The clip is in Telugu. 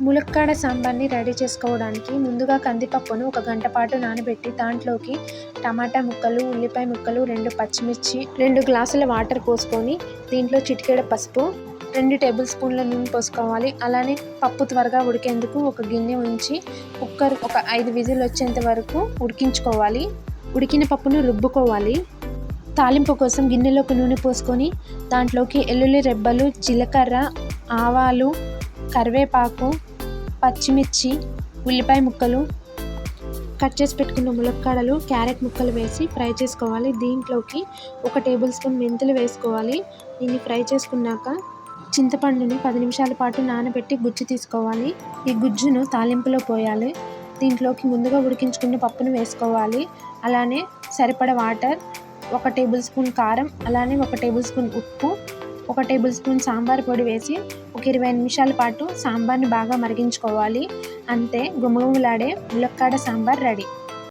ములక్కాడ సాంబార్ని రెడీ చేసుకోవడానికి ముందుగా కందిపప్పును 1 గంట పాటు నానబెట్టి దాంట్లోకి టమాటా ముక్కలు, ఉల్లిపాయ ముక్కలు, 2 పచ్చిమిర్చి, 2 గ్లాసుల వాటర్ పోసుకొని దీంట్లో చిటికెడు పసుపు, 2 టేబుల్ స్పూన్ల నూనె పోసుకోవాలి. అలానే పప్పు త్వరగా ఉడికేందుకు ఒక గిన్నె ఉంచి కుక్కర్ ఒక 5 విజిల్ వచ్చేంత వరకు ఉడికించుకోవాలి. ఉడికిన పప్పును రుబ్బుకోవాలి. తాలింపు కోసం గిన్నెలోకి నూనె పోసుకొని దాంట్లోకి ఎల్లుల్లి రెబ్బలు, జీలకర్ర, ఆవాలు, కరివేపాకు, పచ్చిమిర్చి, ఉల్లిపాయ ముక్కలు, కట్ చేసి పెట్టుకున్న ములక్కాడలు, క్యారెట్ ముక్కలు వేసి ఫ్రై చేసుకోవాలి. దీంట్లోకి 1 టేబుల్ స్పూన్ మెంతులు వేసుకోవాలి. దీన్ని ఫ్రై చేసుకున్నాక చింతపండుని 10 నిమిషాల పాటు నానబెట్టి గుజ్జు తీసుకోవాలి. ఈ గుజ్జును తాలింపులో పోయాలి. దీంట్లోకి ముందుగా ఉడికించుకున్న పప్పును వేసుకోవాలి. అలానే సరిపడ వాటర్, 1 టేబుల్ స్పూన్ కారం, అలానే 1 టేబుల్ స్పూన్ ఉప్పు, 1 టేబుల్ స్పూన్ సాంబార్ పొడి వేసి ఒక 20 నిమిషాల పాటు సాంబార్ని బాగా మరిగించుకోవాలి. అంతే, గుమగుమలాడే ములక్కాడ సాంబార్ రెడీ.